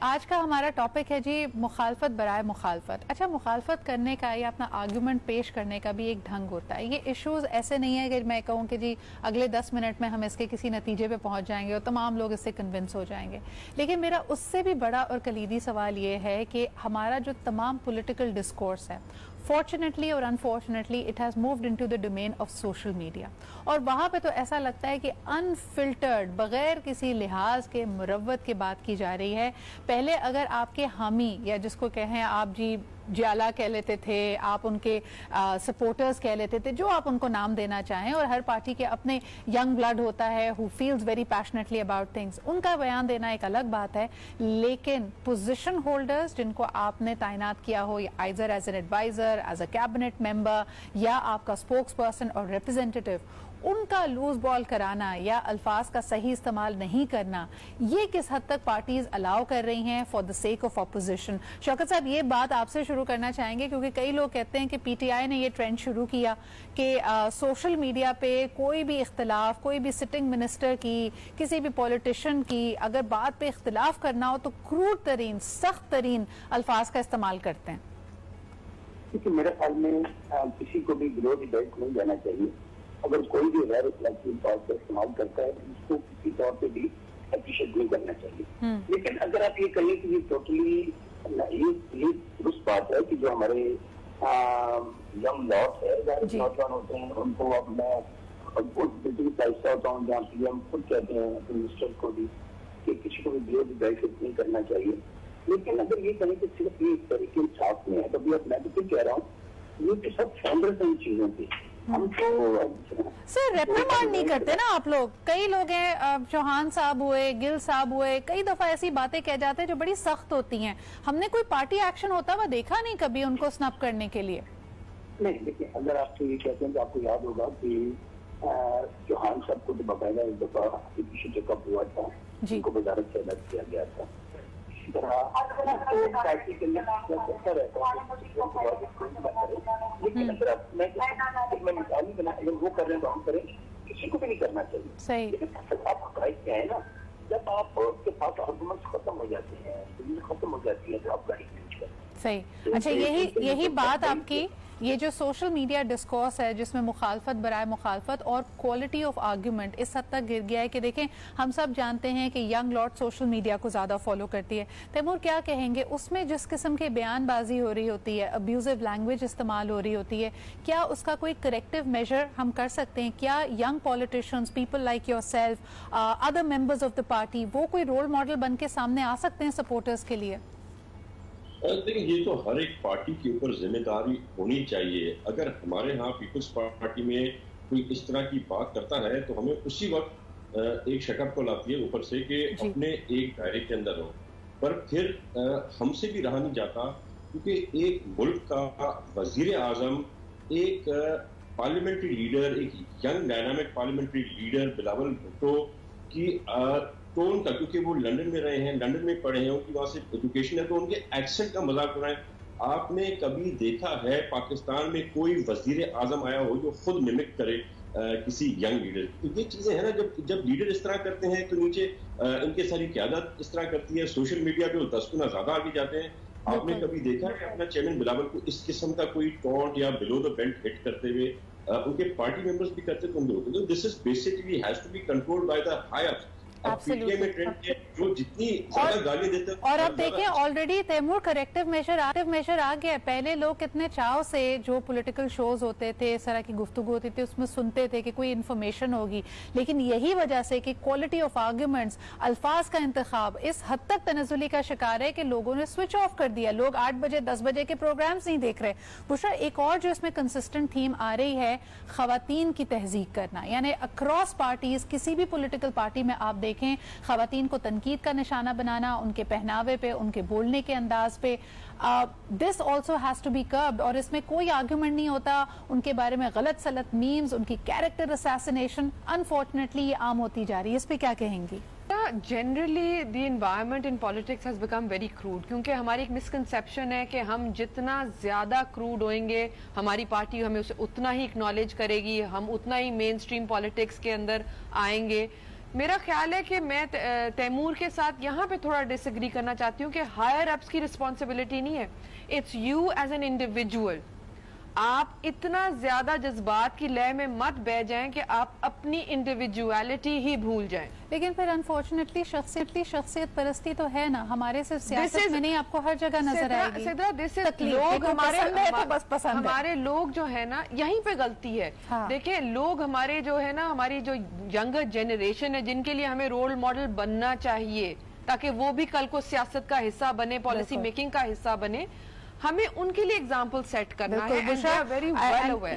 آج کا ہمارا ٹاپک ہے جی مخالفت برائے مخالفت. اچھا, مخالفت کرنے کا یا اپنا آرگیومنٹ پیش کرنے کا بھی ایک ڈھنگ ہوتا ہے. یہ ایشوز ایسے نہیں ہے کہ میں کہوں کہ جی اگلے 10 منٹ میں ہم اس کے کسی نتیجے پہ پہنچ جائیں گے اور تمام لوگ اس سے کنونس ہو جائیں گے. لیکن میرا اس سے بھی بڑا اور کلیدی سوال یہ ہے کہ ہمارا جو تمام پولیٹیکل ڈسکورس ہے, فارچونیٹلی اور unfortunately it has moved into the domain of social media, اور وہاں پہ تو ایسا لگتا ہے کہ انفلٹرڈ بغیر کسی لحاظ کے مروت کے بات کی جا رہی ہے. پہلے اگر آپ کے حامی یا جس کو کہیں آپ جی جالا کہہ لیتے تھے, آپ ان کے سپورٹرز کہہ لیتے تھے, جو آپ ان کو نام دینا چاہیں, اور ہر پارٹی کے اپنے ینگ بلڈ ہوتا ہے who feels very passionately about things, ان کا بیان دینا ایک الگ بات ہے. لیکن پوزیشن ہولڈرز جن کو آپ نے تعینات کیا ہو ایزر as an adviser, as a cabinet member یا آپ کا اسپوکس پرسن اور ریپرزینٹیٹیو, ان کا لوز بال کرانا یا الفاظ کا صحیح استعمال نہیں کرنا, یہ کس حد تک پارٹیز الاؤ کر رہی ہیں for the sake of opposition? Shaukat صاحب, یہ بات آپ سے شروع کرنا چاہیں گے کیونکہ کئی لوگ کہتے ہیں کہ پی ٹی آئی نے یہ ٹرینڈ شروع کیا کہ سوشل میڈیا پہ کوئی بھی اختلاف, کوئی بھی سٹنگ منسٹر کی, کسی بھی پولیٹیشین کی اگر بات پہ اختلاف کرنا ہو تو کروڈ ترین, سخت ترین الفاظ کا استعمال کرتے ہیں. کیونکہ میرے خیال میں کسی کو بھی گروہ ڈیبیٹ نہیں جانا چاہیے. اگر کوئی بھی غیر اخلاقی طور پر استعمال کرتا ہے تو اس کو کسی طور پہ بھی اپریشیٹ نہیں کرنا چاہیے. لیکن اگر آپ یہ کہیں کہ یہ ٹوٹلی یہ درست بات ہے کہ جو ہمارے ینگ لاٹ ہے, نوجوان ہوتے ہیں, ان کو اب میں ایسا ہوتا ہوں جہاں پی ایم خود کہتے ہیں منسٹر کو بھی کہ کسی کو بھی گروہ ڈیبیٹ نہیں کرنا چاہیے. لیکن اگر یہ کہیں کہ صرف یہ اس طریقے انصاف میں ہے تو میں تو کہہ رہا ہوں یہ تو سب فاؤنڈرز ہیں ان چیزوں کی. سر ریپریمانڈ نہیں کرتے نا آپ لوگ. کئی لوگ ہیں, چوہان صاحب ہوئے, گل صاحب ہوئے, کئی دفعہ ایسی باتیں کہہ جاتے ہیں جو بڑی سخت ہوتی ہیں. ہم نے کوئی پارٹی ایکشن ہوتا ہوا دیکھا نہیں کبھی ان کو سنپ کرنے کے لیے. نہیں دیکھیں, اگر آپ کو یہ کہتے ہیں تو آپ کو یاد ہوگا کہ چوہان صاحب کو تو باقاعدہ ایک دفعہ پیچھے چیک اپ ہوا تھا, جن کو وزارت سے الگ کیا گیا تھا. لیکن اگر میں مثال بنا اگر وہ کر رہے ہیں تو ہم کریں, کسی کو بھی نہیں کرنا چاہیے. لیکن آپ حقائق کیا ہے نا, جب آپ کے پاس آرگومنٹس ختم ہو جاتے ہیں, دلیل ختم ہو جاتی ہے, تو آپ گاڑی چینج کریں. صحیح. اچھا, یہی بات آپ کی, یہ جو سوشل میڈیا ڈسکورس ہے جس میں مخالفت برائے مخالفت اور کوالٹی آف آرگیومنٹ اس حد تک گر گیا ہے کہ دیکھیں ہم سب جانتے ہیں کہ ینگ لاٹ سوشل میڈیا کو زیادہ فالو کرتی ہے. تیمور, کیا کہیں گے اس میں جس قسم کی بیان بازی ہو رہی ہوتی ہے, ابیوزو لینگویج استعمال ہو رہی ہوتی ہے, کیا اس کا کوئی کریکٹیو میجر ہم کر سکتے ہیں؟ کیا young politicians, people like your self, other members of the party, وہ کوئی رول ماڈل بن کے سامنے آ سکتے ہیں سپورٹرز کے لیے؟ دیکھیں, یہ تو ہر ایک پارٹی کے اوپر ذمہ داری ہونی چاہیے. اگر ہمارے ہاں پیپلز پارٹی میں کوئی اس طرح کی بات کرتا ہے تو ہمیں اسی وقت ایک شکر کو لاتی ہے اوپر سے کہ اپنے ایک دائرے کے اندر ہو. پر پھر ہم سے بھی رہا نہیں جاتا, کیونکہ ایک ملک کا وزیر اعظم, ایک پارلیمنٹری لیڈر, ایک young dynamic parliamentary leader Bilawal Bhutto کی ٹون کا, کیونکہ وہ لندن میں رہے ہیں, لندن میں پڑھے ہیں, ان کی وہاں سے ایجوکیشن ہے, تو ان کے ایکسنٹ کا مذاق اڑائیں. آپ نے کبھی دیکھا ہے پاکستان میں کوئی وزیر اعظم آیا ہو جو خود ممک کرے کسی ینگ لیڈر؟ تو یہ چیزیں ہیں نا, جب لیڈر اس طرح کرتے ہیں تو نیچے ان کے ساری قیادت اس طرح کرتی ہے. سوشل میڈیا پہ وہ 10 گنا زیادہ آگے جاتے ہیں. آپ نے کبھی دیکھا ہے اپنا چیئرمین بلاول کو اس قسم کا کوئی ٹونٹ یا بلو دا بیلٹ ہٹ کرتے ہوئے؟ ان کے پارٹی ممبرز بھی کرتے تو ان ہوتے. تو this is basically has to be controlled by the high ups. اور اب دیکھیں آلریڈی تیمور کریکٹیو میجر آ گیا. پہلے لوگ کتنے چاؤ سے جو پولیٹیکل شوز ہوتے تھے, اس طرح کی گفتگو ہوتی تھی, اس میں سنتے تھے کہ کوئی انفارمیشن ہوگی. لیکن یہی وجہ سے کہ کوالٹی آف آرگیومنٹس, الفاظ کا انتخاب اس حد تک تنزلی کا شکار ہے کہ لوگوں نے سوئچ آف کر دیا. لوگ 8 بجے 10 بجے کے پروگرامز نہیں دیکھ رہے. بشرا, ایک اور جو اس میں کنسسٹنٹ تھیم آ رہی ہے, خواتین کی تہذیب کرنا. یعنی اکراس پارٹیز, کسی بھی پولیٹیکل پارٹی میں آپ دیکھیں خواتین کو تنقید کا نشانہ بنانا, ان کے پہناوے پہ, ان کے بولنے کے انداز پہ. This also has to be curbed. اور اس میں کوئی آرگیومنٹ نہیں ہوتا ان کے بارے میں غلط سلط میمز, ان کی کیریکٹر اسیسینیشن انفارچونیٹلی یہ عام ہوتی جا رہی ہے. اس پہ کیا کہیں گی؟ Generally the environment in politics has become very crude, کیونکہ ہماری ایک مسکنسیپشن ہے کہ ہم جتنا زیادہ کروڈ ہوئیں گے ہماری پارٹی ہمیں اسے اتنا ہی اکنالج کرے گی, ہم اتنا ہی مین سٹریم پالیٹکس کے اندر آئیں گے. میرا خیال ہے کہ میں تیمور کے ساتھ یہاں پہ تھوڑا ڈس ایگری کرنا چاہتی ہوں کہ ہائر اپس کی رسپانسبلٹی نہیں ہے، it's you as an individual. آپ اتنا زیادہ جذبات کی لے میں مت بہ جائیں کہ آپ اپنی انڈیویجویلٹی ہی بھول جائیں. لیکن پھر انفارچونیٹلی شخصیت پرستی تو ہے نا ہمارے، صرف سیاست میں نہیں، آپ کو ہر جگہ نظر آئے گی. ہمارے لوگ جو ہے نا یہیں پہ غلطی ہے. دیکھیں لوگ ہمارے جو ہے نا، ہماری جو ینگر جنریشن ہے جن کے لیے ہمیں رول ماڈل بننا چاہیے تاکہ وہ بھی کل کو سیاست کا حصہ بنے، پالیسی میکنگ کا حصہ بنے، ہمیں ان کے لیے ایگزامپل سیٹ کرنا ہے.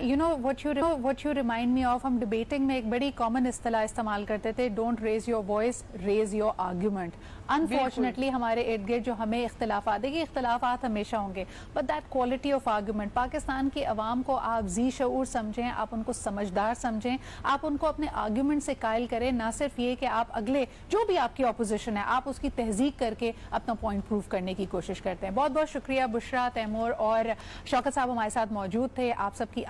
You know what you remind me of, ہم ڈیبیٹنگ میں ایک بڑی کامن اصطلاح استعمال کرتے تھے، don't raise your voice, raise your argument. Unfortunately ہمارے ارد گرد جو ہمیں اختلافات، دیکھیے اختلافات ہمیشہ ہوں گے، but that quality of argument, Pakistan کی عوام کو آپ ذی شعور سمجھیں، آپ ان کو سمجھدار سمجھیں، آپ ان کو اپنے آرگیومنٹ سے قائل کریں، نہ صرف یہ کہ آپ اگلے جو بھی آپ کی اپوزیشن ہے آپ اس کی تہذیب کر کے اپنا پوائنٹ پروف کرنے کی کوشش کرتے ہیں. بہت بہت شکریہ بشرا، تیمور اور شوکت صاحب ہمارے ساتھ موجود تھے. آپ سب کی